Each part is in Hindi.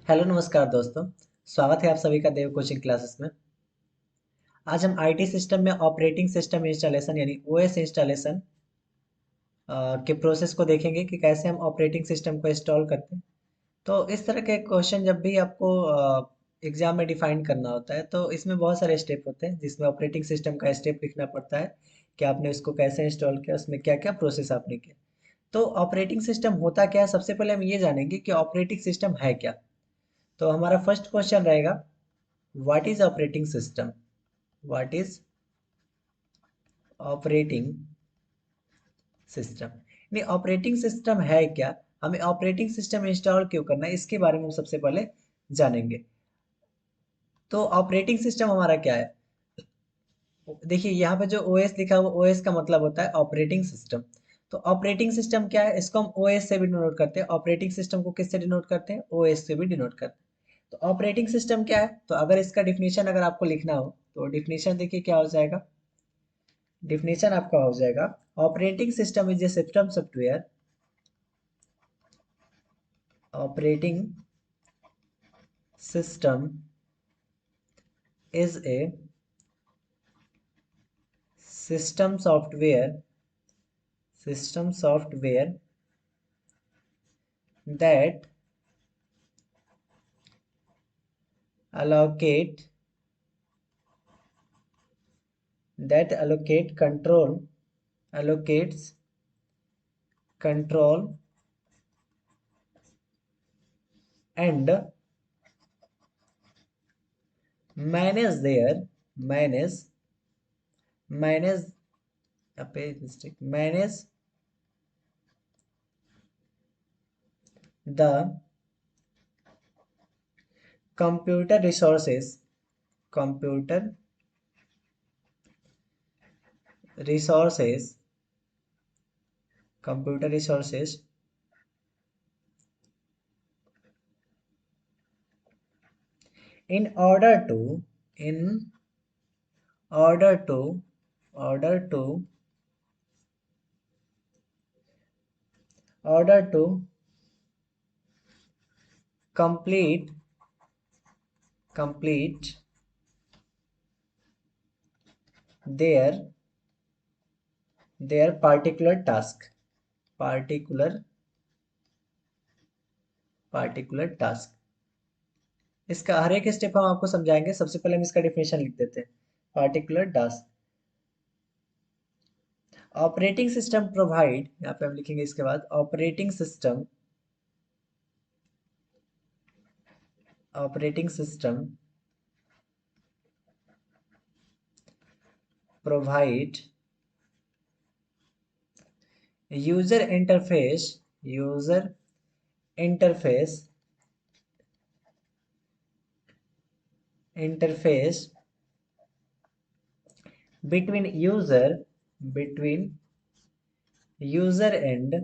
हेलो नमस्कार दोस्तों। स्वागत है आप सभी का देव कोचिंग क्लासेस में। आज हम आईटी सिस्टम में ऑपरेटिंग सिस्टम इंस्टॉलेशन यानी ओएस इंस्टॉलेशन के प्रोसेस को देखेंगे कि कैसे हम ऑपरेटिंग सिस्टम को इंस्टॉल करते हैं। तो इस तरह के क्वेश्चन जब भी आपको एग्जाम में डिफाइन करना होता है तो इसमें बहुत सारे स्टेप होते हैं जिसमें ऑपरेटिंग सिस्टम का स्टेप लिखना पड़ता है कि आपने उसको कैसे इंस्टॉल किया, उसमें क्या क्या प्रोसेस आपने किया। तो ऑपरेटिंग सिस्टम होता क्या है, सबसे पहले हम ये जानेंगे कि ऑपरेटिंग सिस्टम है क्या। तो हमारा फर्स्ट क्वेश्चन रहेगा, what is operating system. What is operating system यानी ऑपरेटिंग सिस्टम है क्या, हमें ऑपरेटिंग सिस्टम इंस्टॉल क्यों करना है, इसके बारे में हम सबसे पहले जानेंगे। तो ऑपरेटिंग सिस्टम हमारा क्या है। देखिए यहाँ पे जो ओएस लिखा हुआ, ओएस का मतलब होता है ऑपरेटिंग सिस्टम। तो ऑपरेटिंग सिस्टम क्या है, इसको हम ओएस से भी डिनोट करते हैं। ऑपरेटिंग सिस्टम को किससे डिनोट करते हैं, ओएस से भी डिनोट करते हैं। तो ऑपरेटिंग सिस्टम क्या है, तो अगर इसका डिफिनेशन अगर आपको लिखना हो तो डिफिनेशन देखिए क्या हो जाएगा। डिफिनेशन आपका हो जाएगा, operating system is a system software. Operating system is a system software that allocate that allocate control allocates control and manage their manage a page mistake manage the computer resources computer resources computer resources in order to in order to order to order to complete complete their particular task particular particular task। इसका हर एक स्टेप हम आपको समझाएंगे। सबसे पहले हम इसका डिफिनेशन लिख देते हैं, particular task. Operating system provide, यहाँ पे हम लिखेंगे इसके बाद operating system provide user interface interface between between user and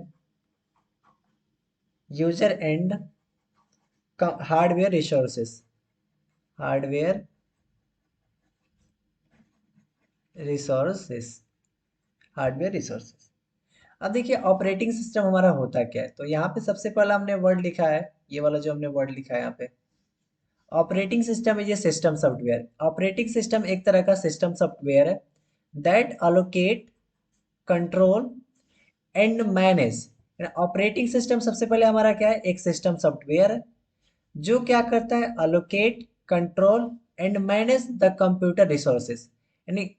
user and hardware resources hardware resources hardware resources. अब देखिए ऑपरेटिंग सिस्टम हमारा होता क्या है। तो यहाँ पे सबसे पहला हमने वर्ड लिखा है, ये वाला जो हमने वर्ड लिखा है यहाँ पे, operating system is a system software. Operating system एक तरह का सिस्टम सॉफ्टवेयर है that allocate control and manage. Operating system सबसे पहले हमारा क्या है, एक सिस्टम सॉफ्टवेयर है जो क्या करता है, allocate control and manage the computer resources. यानी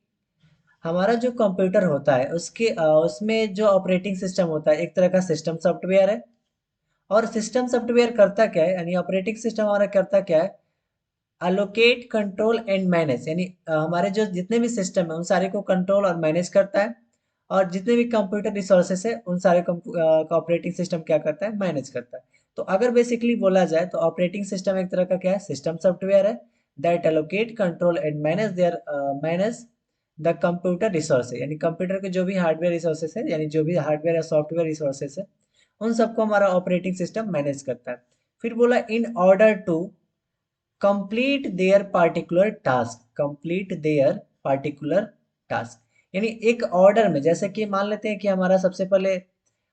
हमारा जो कंप्यूटर होता है उसके उसमें जो ऑपरेटिंग सिस्टम होता है एक तरह का सिस्टम सॉफ्टवेयर है। और सिस्टम सॉफ्टवेयर करता क्या है, यानी ऑपरेटिंग सिस्टम हमारा करता क्या है, अलोकेट कंट्रोल एंड मैनेज। यानी हमारे जो जितने भी सिस्टम है उन सारे को कंट्रोल और मैनेज करता है। और जितने भी कंप्यूटर रिसोर्सेस है उन सारे का ऑपरेटिंग सिस्टम क्या करता है, मैनेज करता है। तो अगर बेसिकली बोला जाए तो ऑपरेटिंग सिस्टम एक तरह का क्या है, सिस्टम सॉफ्टवेयर है that allocate control and manage the computer resource. यानी कंप्यूटर के जो भी हार्डवेयर रिसोर्सेस है, यानी जो भी हार्डवेयर या सॉफ्टवेयर रिसोर्सेस है उन सबको हमारा ऑपरेटिंग सिस्टम मैनेज करता है। फिर बोला in order to complete their particular task. यानी एक ऑर्डर में, जैसे कि मान लेते हैं कि हमारा सबसे पहले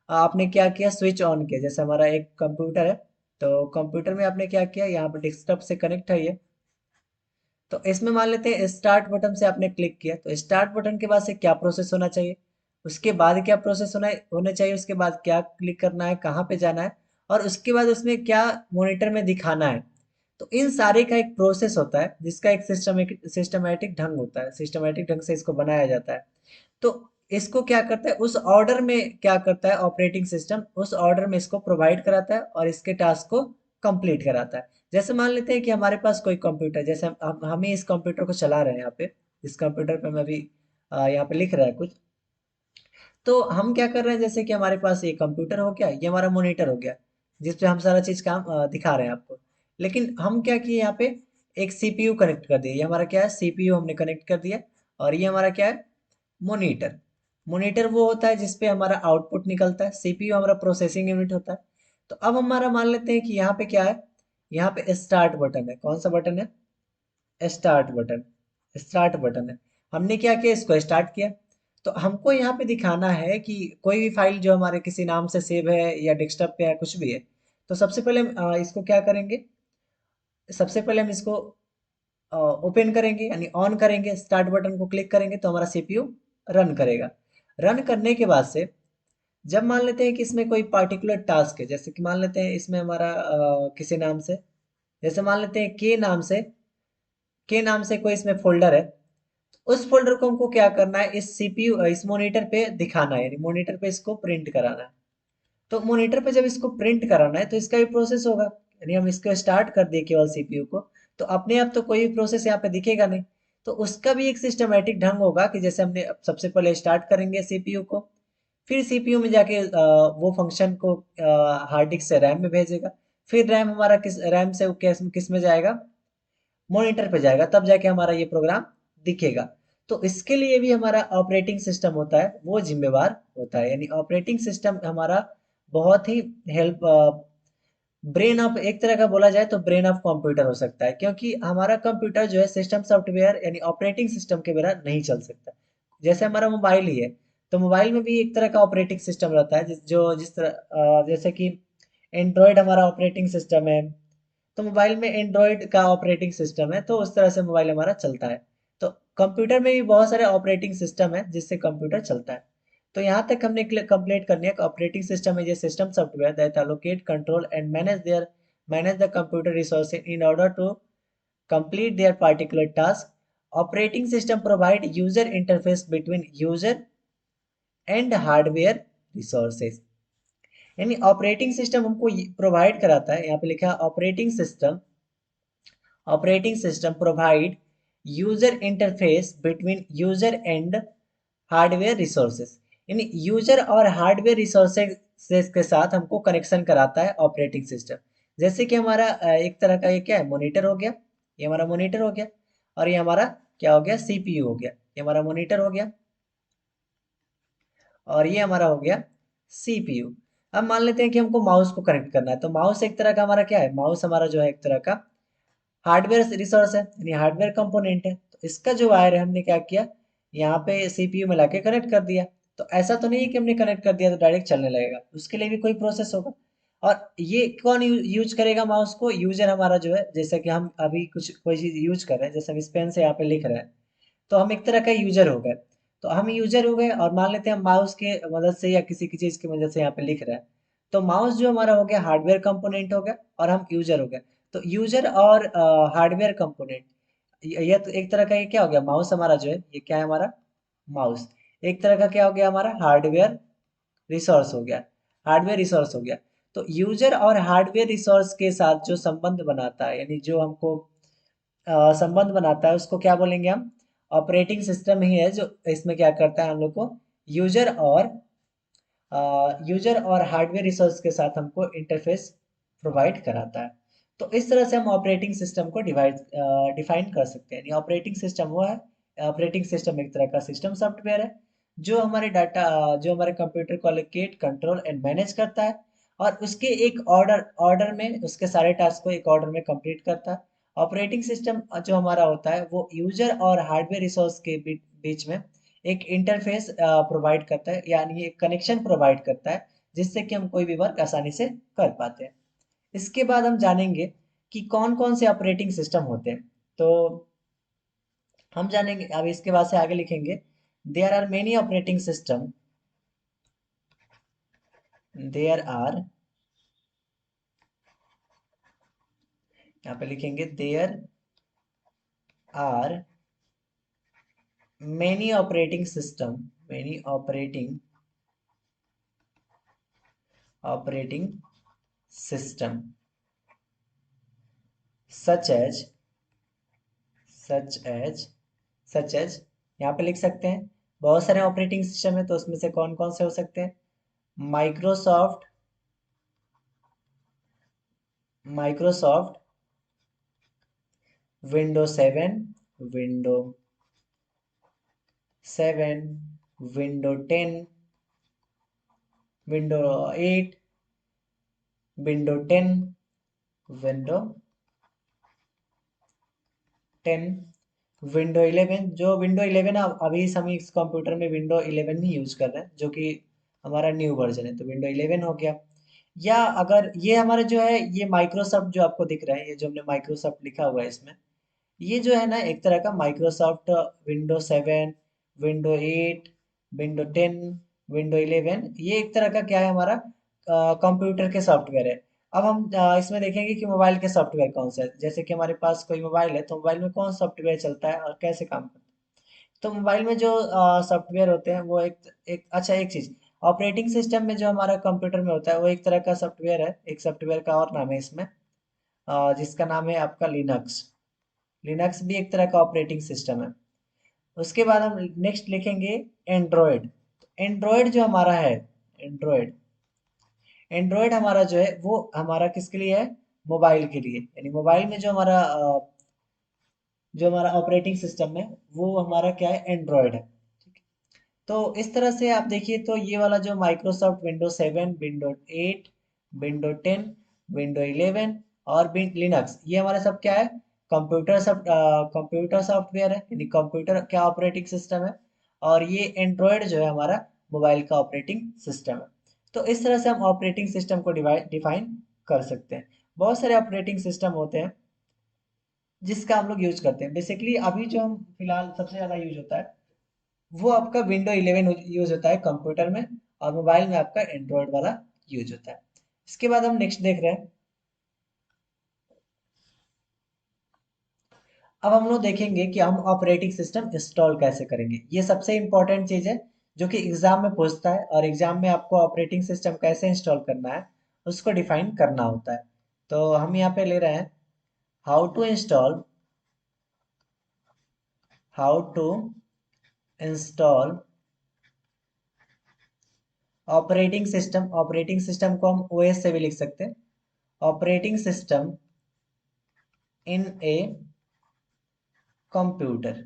आपने क्या किया, स्विच ऑन किया। जैसे हमारा एक कंप्यूटर है तो कंप्यूटर में आपने क्या किया, यहाँ पे डेस्कटॉप से कनेक्ट है ये। तो इसमें मान लेते हैं स्टार्ट बटन से आपने क्लिक किया, तो स्टार्ट बटन के बाद से क्या प्रोसेस होना चाहिए, उसके बाद क्या प्रोसेस होना चाहिए, उसके बाद क्या क्लिक करना है, कहाँ पे जाना है, और उसके बाद उसमें क्या मॉनिटर में दिखाना है। तो इन सारे का एक प्रोसेस होता है जिसका एक सिस्टमेटिक ढंग होता है, सिस्टमेटिक ढंग से इसको बनाया जाता है। तो इसको क्या करता है, उस ऑर्डर में क्या करता है ऑपरेटिंग सिस्टम, उस ऑर्डर में इसको प्रोवाइड कराता है और इसके टास्क को कंप्लीट कराता है। जैसे मान लेते हैं कि हमारे पास कोई कंप्यूटर, जैसे हम ही इस कंप्यूटर को चला रहे हैं यहाँ पे, इस कंप्यूटर पे मैं अभी यहाँ पे लिख रहा है कुछ। तो हम क्या कर रहे हैं, जैसे कि हमारे पास ये कंप्यूटर हो गया, ये हमारा मॉनिटर हो गया, जिसपे हम सारा चीज काम दिखा रहे हैं आपको। लेकिन हम क्या किए यहाँ पे, एक सीपीयू कनेक्ट कर दिए, ये हमारा क्या है, सीपीयू हमने कनेक्ट कर दिया। और ये हमारा क्या है, मॉनिटर। मॉनिटर वो होता है जिसपे हमारा आउटपुट निकलता है, सीपीयू हमारा प्रोसेसिंग यूनिट होता है। तो अब हमारा मान लेते हैं कि यहाँ पे क्या है, यहाँ पे स्टार्ट बटन है, कौन सा बटन है, स्टार्ट बटन। स्टार्ट बटन है, हमने क्या किया, इसको स्टार्ट किया। तो हमको यहाँ पे दिखाना है कि कोई भी फाइल जो हमारे किसी नाम से सेव है या डेस्कटॉप पे है, कुछ भी है। तो सबसे पहले हम इसको क्या करेंगे, सबसे पहले हम इसको ओपन करेंगे, यानी ऑन करेंगे, स्टार्ट बटन को क्लिक करेंगे तो हमारा सीपीयू रन करेगा। रन करने के बाद से जब मान लेते हैं कि इसमें कोई पार्टिकुलर टास्क है, जैसे कि मान लेते हैं इसमें हमारा किसी नाम से, जैसे मान लेते हैं के नाम से कोई इसमें फोल्डर है, उस फोल्डर को हमको क्या करना है, इस सीपीयू इस मॉनिटर पे दिखाना है, यानी मॉनिटर पे इसको प्रिंट कराना है। तो मॉनिटर पे जब इसको प्रिंट कराना है तो इसका भी प्रोसेस होगा, यानी हम इसको स्टार्ट कर दिए केवल सीपीयू को, तो अपने आप तो कोई भी प्रोसेस यहाँ पे दिखेगा नहीं। तो उसका भी एक सिस्टमेटिक ढंग होगा कि जैसे हमने सबसे पहले स्टार्ट करेंगे सीपीयू को, फिर सीपीयू में जाके वो फंक्शन को हार्ड डिस्क से रैम में भेजेगा, फिर रैम हमारा किस रैम से वो किस में जाएगा, मॉनिटर पे जाएगा, तब जाके हमारा ये प्रोग्राम दिखेगा। तो इसके लिए भी हमारा ऑपरेटिंग सिस्टम होता है, वो जिम्मेवार होता है, यानी ऑपरेटिंग सिस्टम हमारा बहुत ही हेल्प ब्रेन ऑफ, एक तरह का बोला जाए तो ब्रेन ऑफ कंप्यूटर हो सकता है, क्योंकि हमारा कंप्यूटर जो है सिस्टम सॉफ्टवेयर यानी ऑपरेटिंग सिस्टम के बिना नहीं चल सकता। जैसे हमारा मोबाइल ही है, तो मोबाइल में भी एक तरह का ऑपरेटिंग सिस्टम रहता है जिस तरह जैसे कि एंड्रॉयड हमारा ऑपरेटिंग सिस्टम है, तो मोबाइल में एंड्रॉयड का ऑपरेटिंग सिस्टम है, तो उस तरह से मोबाइल हमारा चलता है। तो कंप्यूटर में भी बहुत सारे ऑपरेटिंग सिस्टम है जिससे कंप्यूटर चलता है। तो यहाँ तक हमने कंप्लीट करनी है, operating system is a system software that allocate control and manage the computer resources in order to complete their particular task. Operating system provide user interface between user and hardware resources, यानी ऑपरेटिंग सिस्टम हमको प्रोवाइड कराता है, यहाँ पे लिखा है operating system provide user interface between user and hardware resources, यानी यूजर और हार्डवेयर रिसोर्सेज के साथ हमको कनेक्शन कराता है ऑपरेटिंग सिस्टम। जैसे कि हमारा एक तरह का ये क्या है, मॉनिटर हो गया, ये हमारा मॉनिटर हो गया, और ये हमारा क्या हो गया, सीपीयू हो गया, ये हमारा मॉनिटर हो गया, और ये हमारा हो गया सीपीयू। अब मान लेते हैं कि हमको माउस को कनेक्ट करना है, तो माउस एक तरह का हमारा क्या है, माउस हमारा जो है एक तरह का हार्डवेयर रिसोर्स है, यानी हार्डवेयर कंपोनेंट है। तो इसका जो वायर है हमने क्या किया, यहाँ पे सीपीयू में लाके कनेक्ट कर दिया। तो ऐसा तो नहीं है कि हमने कनेक्ट कर दिया तो डायरेक्ट चलने लगेगा, उसके लिए भी कोई प्रोसेस होगा। और ये कौन यूज करेगा माउस को, यूजर हमारा जो है, जैसे कि हम अभी कुछ कोई चीज यूज कर रहे हैं, जैसे हम इस पेन से यहाँ पे लिख रहे हैं, तो हम एक तरह का यूजर हो गए। तो हम यूजर हो गए और मान लेते हैं हम माउस के मदद से या किसी की चीज की मदद से यहाँ पे लिख रहे हैं। तो माउस जो हमारा हो गया हार्डवेयर कंपोनेंट हो गया, और हम यूजर हो गए। तो यूजर और हार्डवेयर कंपोनेंट, ये तो एक तरह का, ये क्या हो गया, माउस हमारा जो है ये क्या है, हमारा माउस एक तरह का क्या हो गया, हमारा हार्डवेयर रिसोर्स हो गया, हार्डवेयर रिसोर्स हो गया। तो यूजर और हार्डवेयर रिसोर्स के साथ जो संबंध बनाता है, यानी जो हमको संबंध बनाता है, उसको क्या बोलेंगे हम, ऑपरेटिंग सिस्टम ही है जो इसमें क्या करता है, हम लोग को यूजर और हार्डवेयर रिसोर्स के साथ हमको इंटरफेस प्रोवाइड कराता है। तो इस तरह से हम ऑपरेटिंग सिस्टम को डिफाइन कर सकते हैं। ऑपरेटिंग सिस्टम वो है, ऑपरेटिंग सिस्टम एक तरह का सिस्टम सॉफ्टवेयर है जो हमारे डाटा, जो हमारे कंप्यूटर को अलोकेट कंट्रोल एंड मैनेज करता है, और उसके एक ऑर्डर ऑर्डर में उसके सारे टास्क को एक ऑर्डर में कंप्लीट करता है। ऑपरेटिंग सिस्टम जो हमारा होता है वो यूजर और हार्डवेयर रिसोर्स के बीच में एक इंटरफेस प्रोवाइड करता है, यानी एक कनेक्शन प्रोवाइड करता है, जिससे कि हम कोई भी वर्क आसानी से कर पाते हैं। इसके बाद हम जानेंगे कि कौन कौन से ऑपरेटिंग सिस्टम होते हैं। तो हम जानेंगे, अब इसके बाद से आगे लिखेंगे, there are many operating system, there are, यहाँ पे लिखेंगे there are many operating system, many operating system such as, such as, such as, यहाँ पे लिख सकते हैं बहुत सारे ऑपरेटिंग सिस्टम है, तो उसमें से कौन कौन से हो सकते हैं। Microsoft, Microsoft window 7, window 7, window 10, window 8, window 10, window 10, window 11। जो विंडो 11 है, अभी हम इस कंप्यूटर में विंडो 11 ही यूज कर रहे हैं, जो कि हमारा न्यू वर्जन है, तो विंडो 11 हो गया। या अगर ये हमारे जो है, ये माइक्रोसॉफ्ट जो आपको दिख रहा है, ये जो हमने माइक्रोसॉफ्ट लिखा हुआ है इसमें, ये जो है ना एक तरह का Microsoft window 7, window 8, window 10, window 11, ये एक तरह का क्या है हमारा कंप्यूटर के सॉफ्टवेयर है। अब हम इसमें देखेंगे कि मोबाइल के सॉफ्टवेयर कौन से है। जैसे कि हमारे पास कोई मोबाइल है, तो मोबाइल में कौन सॉफ्टवेयर चलता है और कैसे काम करता है। तो मोबाइल में जो सॉफ्टवेयर होते हैं वो एक अच्छा, एक चीज, ऑपरेटिंग सिस्टम में जो हमारा कंप्यूटर में होता है वो एक तरह का सॉफ्टवेयर है। एक सॉफ्टवेयर का और नाम है इसमें, जिसका नाम है आपका लिनक्स। लिनक्स भी एक तरह का ऑपरेटिंग सिस्टम है। उसके बाद हम नेक्स्ट लिखेंगे एंड्रॉयड। एंड्रॉयड जो हमारा है, एंड्रॉयड, एंड्रॉयड हमारा जो है वो हमारा किसके लिए है, मोबाइल के लिए। यानी मोबाइल में जो हमारा ऑपरेटिंग सिस्टम है वो हमारा क्या है, एंड्रॉयड है। तो इस तरह से आप देखिए, तो ये वाला जो Microsoft window 7, window 8, window 10, window 11 और लिनक्स, ये हमारा सब क्या है, कंप्यूटर सॉफ्टवेयर है, यानी कंप्यूटर क्या ऑपरेटिंग सिस्टम है। और ये एंड्रॉयड जो है हमारा मोबाइल का ऑपरेटिंग सिस्टम है। तो इस तरह से हम ऑपरेटिंग सिस्टम को डिफाइन कर सकते हैं। बहुत सारे ऑपरेटिंग सिस्टम होते हैं जिसका हम लोग यूज करते हैं। बेसिकली अभी जो हम फिलहाल सबसे ज्यादा यूज होता है वो आपका विंडो 11 यूज होता है कंप्यूटर में, और मोबाइल में आपका एंड्रॉयड वाला यूज होता है। इसके बाद हम नेक्स्ट देख रहे हैं, अब हम लोग देखेंगे कि हम ऑपरेटिंग सिस्टम इंस्टॉल कैसे करेंगे। ये सबसे इंपॉर्टेंट चीज है जो कि एग्जाम में पूछता है, और एग्जाम में आपको ऑपरेटिंग सिस्टम कैसे इंस्टॉल करना है उसको डिफाइन करना होता है। तो हम यहाँ पे ले रहे हैं, how to install, how to install operating system. Operating system को हम ओएस से भी लिख सकते हैं, operating system in a computer.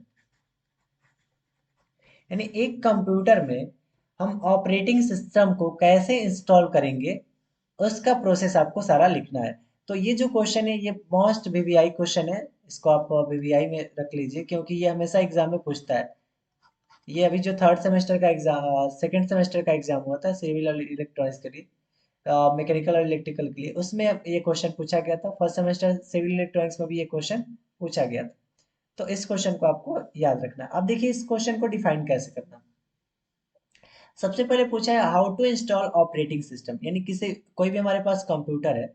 यानी एक कंप्यूटर में हम ऑपरेटिंग सिस्टम को कैसे इंस्टॉल करेंगे उसका प्रोसेस आपको सारा लिखना है। तो ये जो क्वेश्चन है ये मोस्ट वीवीआई क्वेश्चन है, इसको आप वीवीआई में रख लीजिए, क्योंकि ये हमेशा एग्जाम में पूछता है। ये अभी जो थर्ड सेमेस्टर का एग्जाम, सेकेंड सेमेस्टर का एग्जाम हुआ था सिविल और इलेक्ट्रॉनिक्स के लिए, मैकेनिकल और इलेक्ट्रिकल के लिए, उसमें ये क्वेश्चन पूछा गया था। फर्स्ट सेमेस्टर सिविल इलेक्ट्रॉनिक्स में भी ये क्वेश्चन पूछा गया था। तो इस क्वेश्चन को आपको याद रखना है। अब देखिए इस क्वेश्चन को डिफाइन कैसे करना। सबसे पहले पूछा है how to install operating system, यानी किसी कोई भी हमारे पास कंप्यूटर है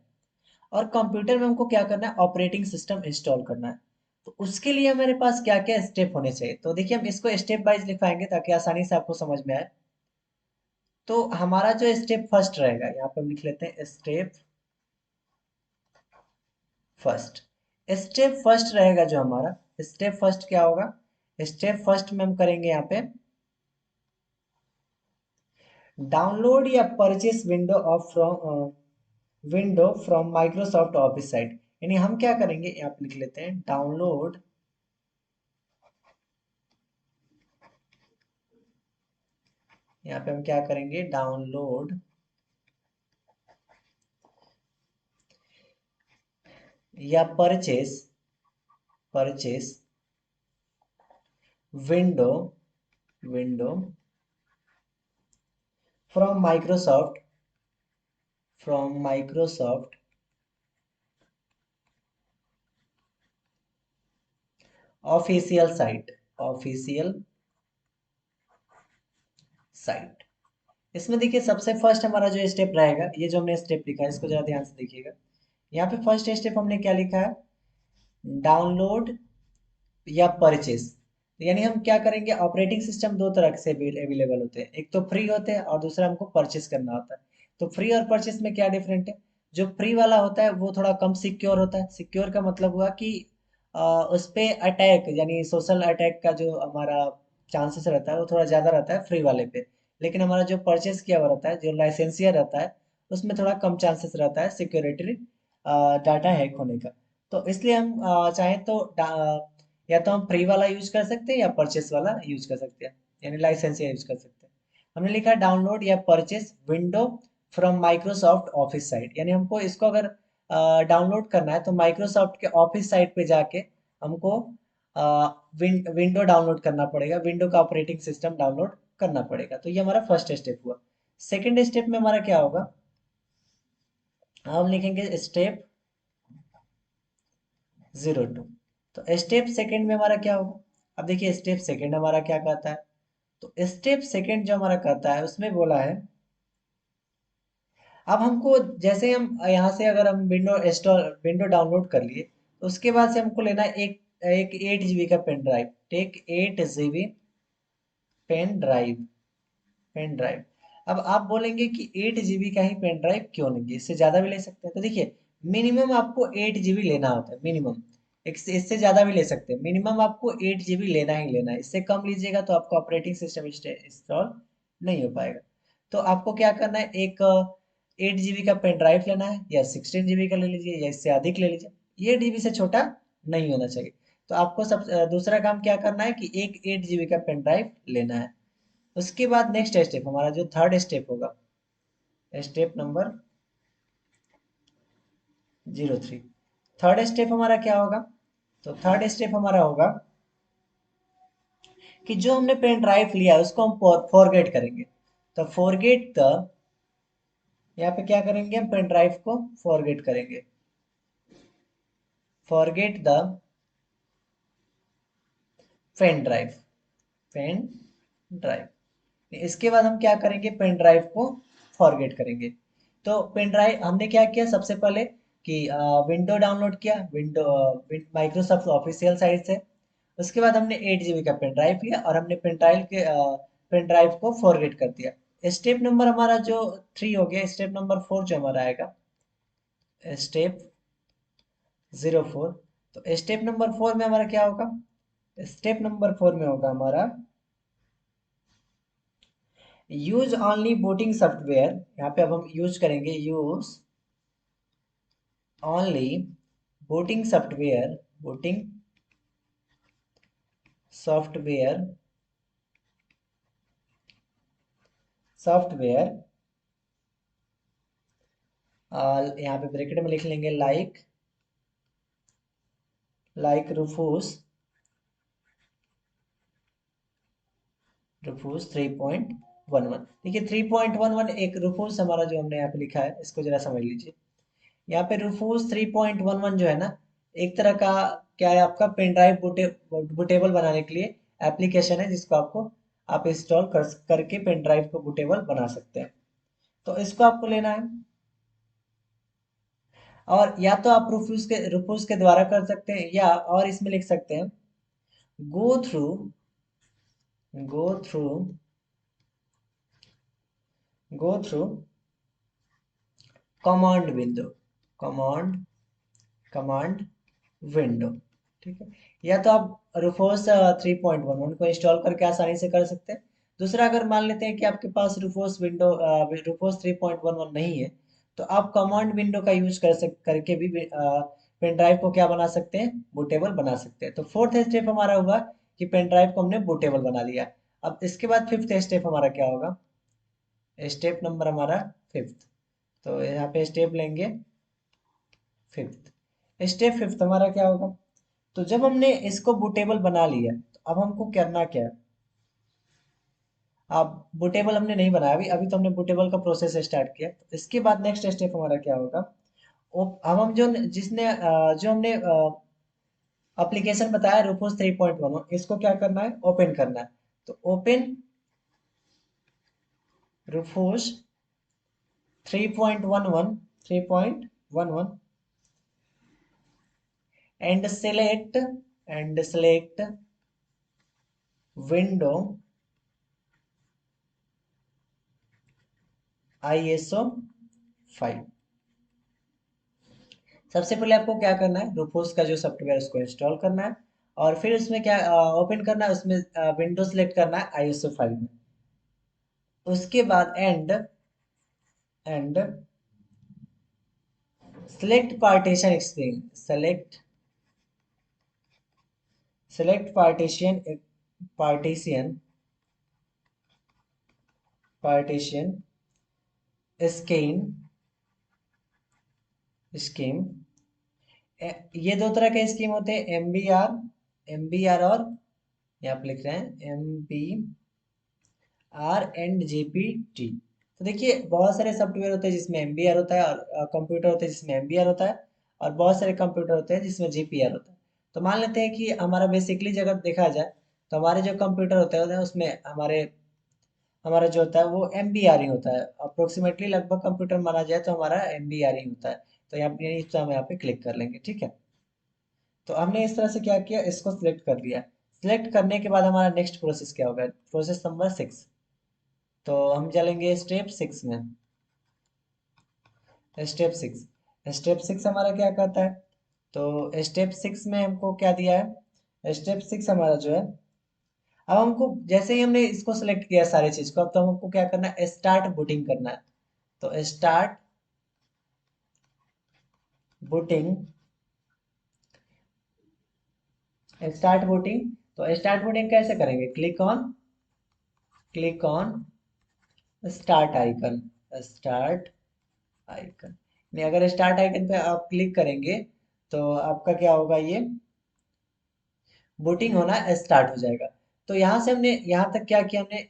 और कंप्यूटर में हमको क्या करना है, ऑपरेटिंग सिस्टम इंस्टॉल करना है। तो उसके लिए हमारे पास क्या क्या स्टेप होने चाहिए, तो देखिए हम इसको स्टेप वाइज लिखाएंगे ताकि आसानी से आपको समझ में आए। तो हमारा जो स्टेप फर्स्ट रहेगा, यहाँ पे हम लिख लेते हैं स्टेप फर्स्ट। स्टेप फर्स्ट रहेगा जो हमारा, स्टेप फर्स्ट क्या होगा, स्टेप फर्स्ट में हम करेंगे यहाँ पे डाउनलोड या purchase window of from, window from Microsoft office site. यानी हम क्या करेंगे, यहाँ पे लिख लेते हैं डाउनलोड, यहाँ पे हम क्या करेंगे, डाउनलोड या purchase, purchase window, window from Microsoft, from Microsoft official site, official site. इसमें देखिए सबसे फर्स्ट हमारा जो स्टेप रहेगा, ये जो हमने स्टेप लिखा है इसको जरा ध्यान से देखिएगा। यहाँ पे फर्स्ट स्टेप हमने क्या लिखा है, डाउनलोड या परचेस। यानी हम क्या करेंगे, ऑपरेटिंग सिस्टम दो तरह से अवेलेबल होते हैं, एक तो फ्री होते हैं और दूसरा हमको परचेस करना होता है। तो फ्री और परचेस में क्या डिफरेंट है, जो फ्री वाला होता है वो थोड़ा कम सिक्योर होता है। सिक्योर का मतलब हुआ कि उस पे अटैक यानी सोशल अटैक का जो हमारा चांसेस रहता है वो थोड़ा ज़्यादा रहता है फ्री वाले पे। लेकिन हमारा जो परचेस किया हुआ रहता है, जो लाइसेंसिया रहता है, उसमें थोड़ा कम चांसेस रहता है सिक्योरिटी डाटा हैक होने का। तो इसलिए हम चाहें तो या तो हम फ्री वाला यूज कर सकते हैं या परचेस वाला यूज कर सकते हैं, यानी लाइसेंस या यूज कर सकते हैं। हमने लिखा डाउनलोड या purchase window from Microsoft office site, यानी हमको इसको अगर डाउनलोड करना है तो माइक्रोसॉफ्ट के ऑफिस साइट पे जाके हमको विंडो डाउनलोड करना पड़ेगा, विंडो का ऑपरेटिंग सिस्टम डाउनलोड करना पड़ेगा। तो ये हमारा फर्स्ट स्टेप हुआ। सेकेंड स्टेप में हमारा क्या होगा, हम लिखेंगे स्टेप 02। तो स्टेप सेकंड में हमारा क्या होगा, अब देखिए स्टेप सेकंड हमारा क्या कहता है। तो स्टेप सेकंड जो हमारा कहता है उसमें बोला है, अब हमको जैसे हम यहाँ से अगर हम विंडो डाउनलोड कर लिए, तो उसके बाद से हमको लेना है एक एक 8 GB का pen drive. Take 8 GB pen drive, pen drive. अब आप बोलेंगे कि 8 GB का ही पेन ड्राइव क्यों लेंगे, इससे ज़्यादा भी ले सकते हैं। तो देखिए मिनिमम आपको 8 GB लेना होता है, मिनिमम। इससे ज़्यादा भी ले सकते हैं, मिनिमम आपको 8 GB लेना ही लेना है। इससे कम लीजिएगा तो आपका ऑपरेटिंग सिस्टम इंस्टॉल नहीं हो पाएगा। तो आपको क्या करना है, एक 8 GB का पेन ड्राइव लेना है, या 16 GB का ले लीजिए या इससे अधिक ले लीजिए, ये 8 GB से छोटा नहीं होना चाहिए। तो आपको दूसरा काम क्या करना है कि एक 8 GB का पेन ड्राइव लेना है। उसके बाद नेक्स्ट स्टेप हमारा जो थर्ड स्टेप होगा, स्टेप नंबर 03। थर्ड स्टेप हमारा क्या होगा, तो थर्ड स्टेप हमारा होगा कि जो हमने पेन ड्राइव लिया है उसको हम फॉरगेट करेंगे। तो फॉरगेट द, यहाँ पे क्या करेंगे, हम पेन ड्राइव को फॉरगेट करेंगे। Forget the pen drive, pen drive. इसके बाद हम क्या करेंगे, पेन ड्राइव को फॉरगेट करेंगे। तो पेन ड्राइव हमने क्या किया, सबसे पहले कि विंडो डाउनलोड किया, विंडो माइक्रोसॉफ्ट ऑफिशियल साइट से। उसके बाद हमने 8 GB का पेन ड्राइव लिया और हमने पेन ड्राइव को फॉरगेट कर दिया। स्टेप नंबर हमारा जो 3 हो गया, स्टेप नंबर 4 जो हमारा आएगा, स्टेप 04। तो स्टेप नंबर 4 में हमारा क्या होगा, स्टेप नंबर 4 में होगा हमारा यूज ऑनली बूटिंग सॉफ्टवेयर। यहाँ पे अब हम यूज करेंगे use only booting software, booting software, software. यहाँ पे ब्रैकेट में लिख लेंगे लाइक रूफूस, रूफूस 3.11। देखिए 3.11 एक रूफूस हमारा जो हमने यहाँ पे लिखा है, इसको जरा समझ लीजिए। यहाँ पे रूफूस 3.11 जो है ना, एक तरह का क्या है, आपका पेन ड्राइव बूटेबल बनाने के लिए एप्लीकेशन है, जिसको आप इंस्टॉल करके पेन ड्राइव को बूटेबल बना सकते हैं। तो इसको आपको लेना है, और या तो आप रूफूस के द्वारा कर सकते हैं, या और इसमें लिख सकते हैं go through go through go through command window, command command window. ठीक है, या तो आप रूफोस 3.11 को इंस्टॉल करके आसानी से कर सकते हैं। दूसरा, अगर मान लेते हैं कि आपके पास रूफोस 3.11 नहीं है, तो आप कमांड विंडो का यूज करके भी पेन ड्राइव को क्या बना सकते हैं, बूटेबल बना सकते हैं। तो फोर्थ स्टेप हमारा हुआ कि पेन ड्राइव को हमने बूटेबल बना लिया। अब इसके बाद फिफ्थ स्टेप हमारा क्या होगा, स्टेप नंबर हमारा फिफ्थ। तो यहाँ पे स्टेप लेंगे फिफ्थ। स्टेप फिफ्थ हमारा क्या होगा, तो जब हमने इसको बूटेबल बना लिया, तो अब हमको करना क्या है। अब बूटेबल हमने नहीं बनाया, अभी अभी तो हमने बूटेबल का प्रोसेस स्टार्ट किया। तो इसके बाद नेक्स्ट स्टेप हमारा क्या होगा, अब हम जो जिसने जो हमने एप्लीकेशन बताया रूफोस 3.1, इसको क्या करना है, ओपन करना है। तो open Rufus 3.11, 3.11 and select window ISO 5। सबसे पहले आपको क्या करना है, रूफोस का जो सॉफ्टवेयर उसको इंस्टॉल करना है, और फिर उसमें क्या ओपन करना है, उसमें विंडो सेलेक्ट करना है ISO 5 में। उसके बाद and select partition screen, select partition partition scheme scheme. ये दो तरह के स्कीम होते हैं, एमबीआर और यहाँ पे लिख रहे हैं MBR and JPT। तो देखिए बहुत सारे सॉफ्टवेयर होते हैं जिसमें एमबीआर होता है, और कंप्यूटर होते हैं जिसमें एमबीआर होता है, और बहुत सारे कंप्यूटर होते हैं जिसमें जीपीआर होता है। तो मान लेते हैं कि हमारा बेसिकली जगह देखा जाए तो हमारे जो कंप्यूटर होते हैं उसमें हमारा जो होता है वो एमबीआर ही होता है, अप्रोक्सीमेटली लगभग कंप्यूटर माना जाए तो हमारा एमबीआर ही होता है। तो यहाँ पे इस हम यहाँ पे क्लिक कर लेंगे, ठीक है। तो हमने इस तरह से क्या किया, इसको सिलेक्ट कर लिया। सिलेक्ट करने के बाद हमारा नेक्स्ट प्रोसेस क्या होगा, प्रोसेस नंबर 6। तो हम चलेंगे स्टेप 6 में। स्टेप 6 हमारा क्या कहता है, तो स्टेप 6 में हमको क्या दिया है, स्टेप 6 हमारा जो है, अब हमको जैसे ही हमने इसको सेलेक्ट किया सारे चीज को, अब तो हमको क्या करना है, स्टार्ट बूटिंग करना है। तो बूटिंग स्टार्ट बूटिंग तो स्टार्ट बूटिंग कैसे करेंगे, click on start icon, start icon. नहीं, अगर स्टार्ट आइकन पे आप क्लिक करेंगे तो आपका क्या होगा, ये बूटिंग होना स्टार्ट हो जाएगा। तो यहाँ से हमने यहाँ तक क्या किया, हमने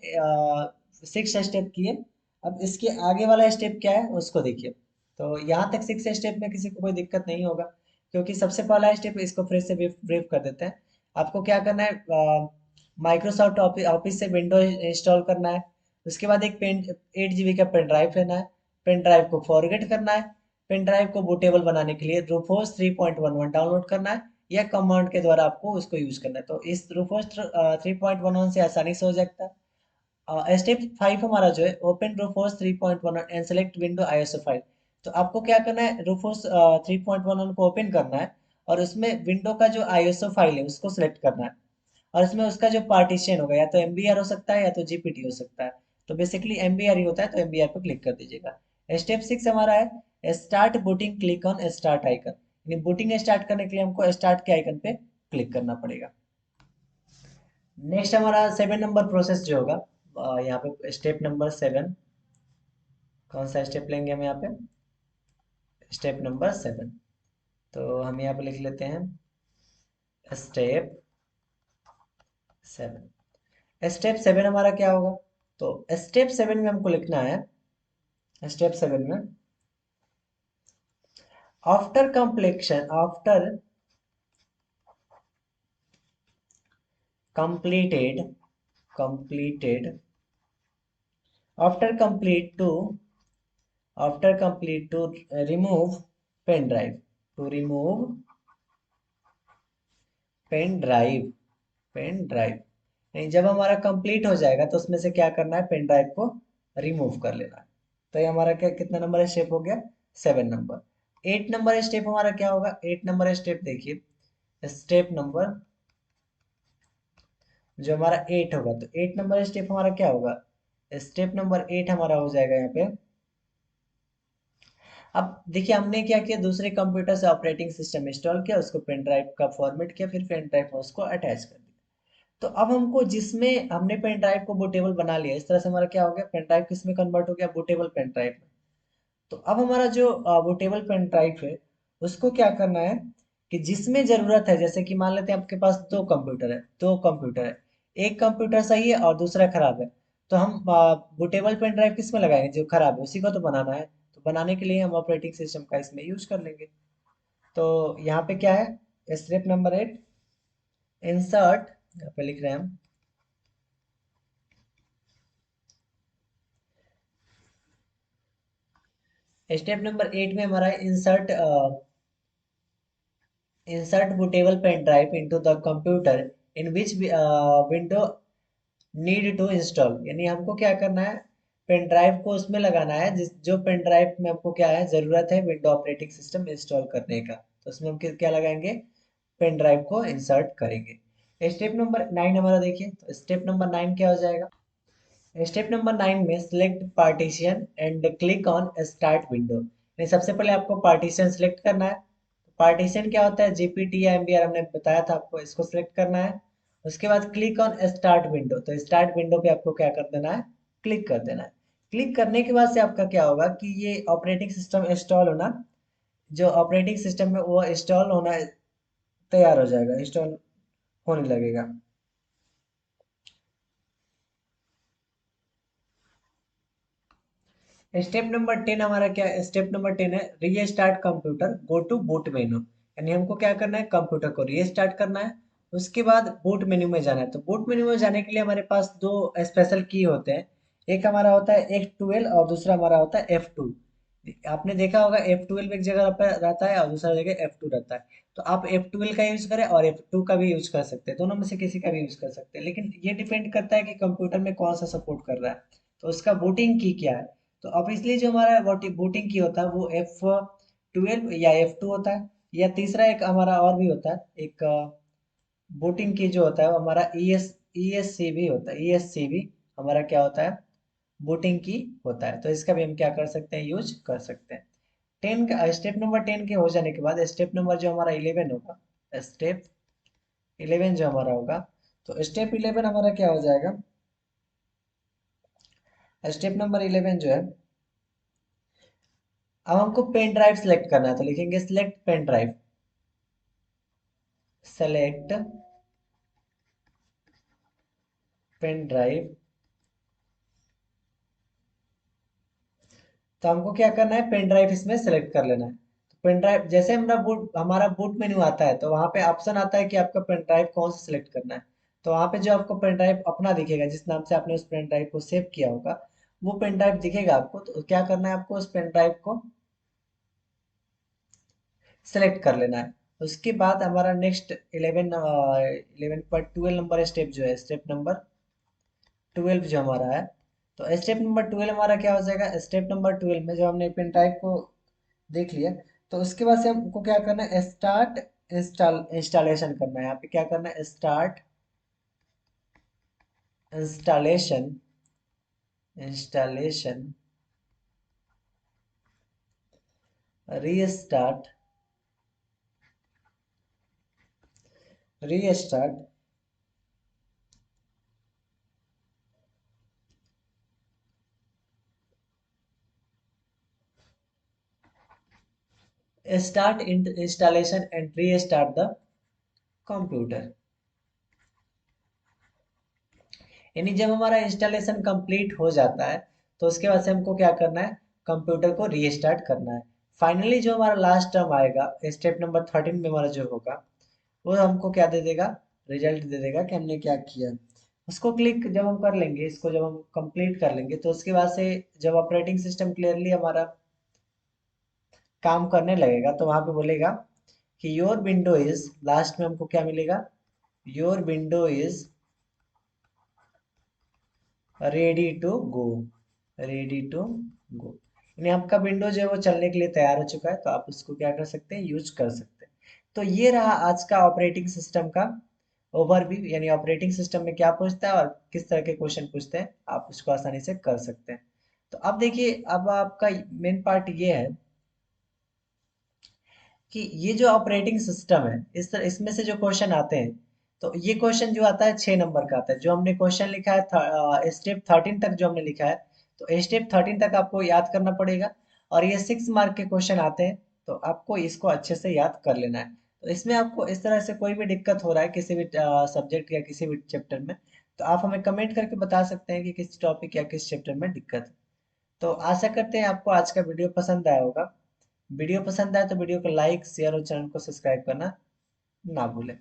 6 स्टेप किए। अब इसके आगे वाला स्टेप क्या है उसको देखिए। तो यहाँ तक 6 स्टेप में किसी को कोई दिक्कत नहीं होगा, क्योंकि सबसे पहला स्टेप, इसको फिर से ब्रीफ कर देते हैं। आपको क्या करना है, माइक्रोसॉफ्ट ऑफिस से विंडो इंस्टॉल करना है। उसके बाद एक पेन 8 GB का पेन ड्राइव लेना है। पेन ड्राइव को फॉरगेट करना है। पेन ड्राइव को बूटेबल बनाने के लिए रूफोस 3.11 डाउनलोड करना है, या कमांड के द्वारा आपको उसको यूज करना है। तो इस रूफोस 3.11 से आसानी से हो जाता है। स्टेप 5 हमारा जो है, open Rufus 3.11 and select window ISO 5। तो आपको क्या करना है, रूफोस 3.11 को ओपन करना है, और उसमें विंडो का जो ISO फाइल है उसको सेलेक्ट करना है, और इसमें उसका जो पार्टीशन होगा, या तो एमबीआर हो सकता है या तो जीपीटी हो सकता है। तो बेसिकली एमबीआर ही होता है, तो एमबीआर पे क्लिक कर दीजिएगा। स्टेप 6 हमारा है, start booting, click on start icon. यानी बूटिंग स्टार्ट करने के लिए हमको स्टार्ट के आइकन पे क्लिक करना पड़ेगा। नेक्स्ट हमारा 7 नंबर प्रोसेस जो होगा, यहाँ पे स्टेप नंबर 7। कौन सा स्टेप लेंगे हम यहाँ पे, स्टेप नंबर 7। तो हम यहाँ पे लिख लेते हैं स्टेप 7। स्टेप 7 हमारा क्या होगा, तो स्टेप 7 में हमको लिखना है, स्टेप 7 में after completed completed after complete to remove pen drive, to remove pen drive नहीं, जब हमारा कंप्लीट हो जाएगा तो उसमें से क्या करना है, पेन ड्राइव को रिमूव कर लेना है। तो ये हमारा क्या, कितना नंबर स्टेप हो गया, 7 नंबर। 8 नंबर स्टेप हमारा क्या होगा, 8 नंबर स्टेप देखिए, स्टेप नंबर जो हमारा 8 होगा, तो 8 नंबर स्टेप हमारा क्या होगा, स्टेप नंबर 8 हमारा हो जाएगा यहाँ पे। अब देखिए हमने क्या किया, दूसरे कंप्यूटर से ऑपरेटिंग सिस्टम इंस्टॉल किया, उसको पेन ड्राइव का फॉर्मेट किया, फिर पेन ड्राइव में उसको अटैच कर दिया। तो अब हमको जिसमें हमने पेन ड्राइव को बूटेबल बना लिया, इस तरह से हमारा क्या हो गया, पेन ड्राइव किस में कन्वर्ट हो गया, बूटेबल पेन ड्राइव में। तो अब हमारा जो बूटेबल पेन ड्राइव है, उसको क्या करना है कि जिसमें जरूरत है, जैसे कि मान लेते हैं आपके पास दो कंप्यूटर है, एक कंप्यूटर सही है और दूसरा खराब है। तो हम बूटेबल पेन ड्राइव किस में लगाएंगे, जो खराब है उसी को तो बनाना है। तो बनाने के लिए हम ऑपरेटिंग सिस्टम का इसमें यूज कर लेंगे। तो यहाँ पे क्या है, स्टेप नंबर 8, इंसर्ट यहाँ पे लिख रहे हैं हम, स्टेप नंबर 8 में हमारा insert bootable pen drive into the computer in which window need to install, यानी हमको क्या करना है, पेन ड्राइव को उसमें लगाना है जिस जो पेन ड्राइव में हमको क्या है जरूरत है विंडो ऑपरेटिंग सिस्टम इंस्टॉल करने का। तो उसमें हम क्या लगाएंगे, पेन ड्राइव को इंसर्ट करेंगे। स्टेप नंबर 9 हमारा देखिए, तो स्टेप नंबर 9 क्या हो जाएगा, स्टेप नंबर 9 में select partition and click on start window, यानी सबसे पहले आपको पार्टीशन सिलेक्ट करना है। पार्टीशन क्या होता है, जीपीटी या एमबीआर हमने बताया था आपको, इसको सिलेक्ट करना है। उसके बाद क्लिक ऑन स्टार्ट विंडो, तो स्टार्ट विंडो पे आपको क्या कर देना है, क्लिक कर देना है। क्लिक करने के बाद से आपका क्या होगा कि ये ऑपरेटिंग सिस्टम इंस्टॉल होना, जो ऑपरेटिंग सिस्टम में वो इंस्टॉल होना तैयार हो जाएगा, इंस्टॉल होने लगेगा। स्टेप नंबर 10 हमारा क्या है, स्टेप नंबर 10 है restart computer go to boot menu, यानी हमको क्या करना है, कंप्यूटर को रीस्टार्ट करना है। उसके बाद बूट मेन्यू में जाना है। तो बूट मेन्यू में जाने के लिए हमारे पास दो स्पेशल की होते हैं, एक हमारा होता है F12 और दूसरा हमारा होता है F2। आपने देखा होगा F12 एक जगह पे रहता है और दूसरा जगह F2 रहता है। तो आप F12 का यूज करें और F2 का भी यूज कर सकते हैं, दोनों में से किसी का भी यूज कर सकते हैं, लेकिन ये डिपेंड करता है कि कंप्यूटर में कौन सा सपोर्ट कर रहा है, तो उसका बूटिंग की क्या है। तो ऑब्वियसली जो हमारा बूटिंग की होता है वो F12 या F2 होता है, या तीसरा एक हमारा और भी होता है, एक बूटिंग की जो होता है वो हमारा ESC भी होता है, ESC भी हमारा क्या होता है, बूटिंग की होता है। तो इसका भी हम क्या कर सकते हैं, यूज कर सकते हैं। 10 का स्टेप नंबर 10 के हो जाने के बाद स्टेप नंबर जो हमारा 11 होगा, स्टेप 11 जो हमारा होगा, तो स्टेप 11 हमारा क्या हो जाएगा, स्टेप नंबर 11 जो है, अब हमको पेन ड्राइव सेलेक्ट करना है, तो लिखेंगे select pen drive, select pen drive. तो हमको क्या करना है, पेन ड्राइव इसमें सेलेक्ट कर लेना है। तो पेन ड्राइव जैसे हमारा बूट मेन्यू आता है, तो वहां पे ऑप्शन आता है कि आपका पेन ड्राइव कौन सा सिलेक्ट करना है। तो वहां पे जो आपको पेन ड्राइव अपना दिखेगा, जिस नाम से आपने उस पेन ड्राइव को सेव किया होगा, वो पेन ड्राइव दिखेगा आपको। तो क्या करना है, आपको उस पेन ड्राइव को सेलेक्ट कर लेना है। उसके बाद हमारा नेक्स्ट 11 पर 12 नंबर स्टेप जो है, स्टेप नंबर 12 जो हमारा है, तो स्टेप नंबर 12 हमारा क्या हो जाएगा, स्टेप नंबर 12 में जो हमने पेन ड्राइव को देख लिया, तो उसके बाद से हमको क्या करना है, स्टार्ट इंस्टॉलेशन करना है। यहाँ पे क्या करना है, start installation, installation restart, restart start installation and restart the computer, यानी जब हमारा इंस्टॉलेशन कंप्लीट हो जाता है, तो उसके बाद से हमको क्या करना है, कंप्यूटर को रीस्टार्ट करना है। फाइनली जो हमारा लास्ट टर्म आएगा, स्टेप नंबर 13 में हमारा जो होगा, वो हमको क्या दे देगा, रिजल्ट दे देगा कि हमने क्या किया। उसको क्लिक जब हम कर लेंगे, इसको जब हम कंप्लीट कर लेंगे, तो उसके बाद से जब ऑपरेटिंग सिस्टम क्लियरली हमारा काम करने लगेगा, तो वहां पे बोलेगा कि योर विंडो इज, लास्ट में हमको क्या मिलेगा, your window is ready to go, ready to go, यानी आपका विंडो जो है वो चलने के लिए तैयार हो चुका है, तो आप उसको क्या कर सकते हैं, यूज कर सकते हैं। तो ये रहा आज का ऑपरेटिंग सिस्टम का ओवरव्यू, यानी ऑपरेटिंग सिस्टम में क्या पूछता है और किस तरह के क्वेश्चन पूछते हैं, आप उसको आसानी से कर सकते हैं। तो अब देखिए, अब आपका मेन पार्ट ये है कि ये जो ऑपरेटिंग सिस्टम है, इसमें से जो क्वेश्चन आते हैं, तो ये क्वेश्चन जो आता है 6 नंबर का आता है, जो हमने क्वेश्चन लिखा है स्टेप 13 तक जो हमने लिखा है, तो स्टेप 13 तक आपको याद करना पड़ेगा। और ये 6 मार्क के क्वेश्चन आते हैं, तो आपको इसको अच्छे से याद कर लेना है। तो इसमें आपको इस तरह से कोई भी दिक्कत हो रहा है किसी भी सब्जेक्ट या किसी भी चैप्टर में, तो आप हमें कमेंट करके बता सकते हैं कि किस टॉपिक या किस चैप्टर में दिक्कत है। तो आशा करते हैं आपको आज का वीडियो पसंद आया होगा। वीडियो पसंद आए तो वीडियो को लाइक शेयर और चैनल को सब्सक्राइब करना ना भूलें।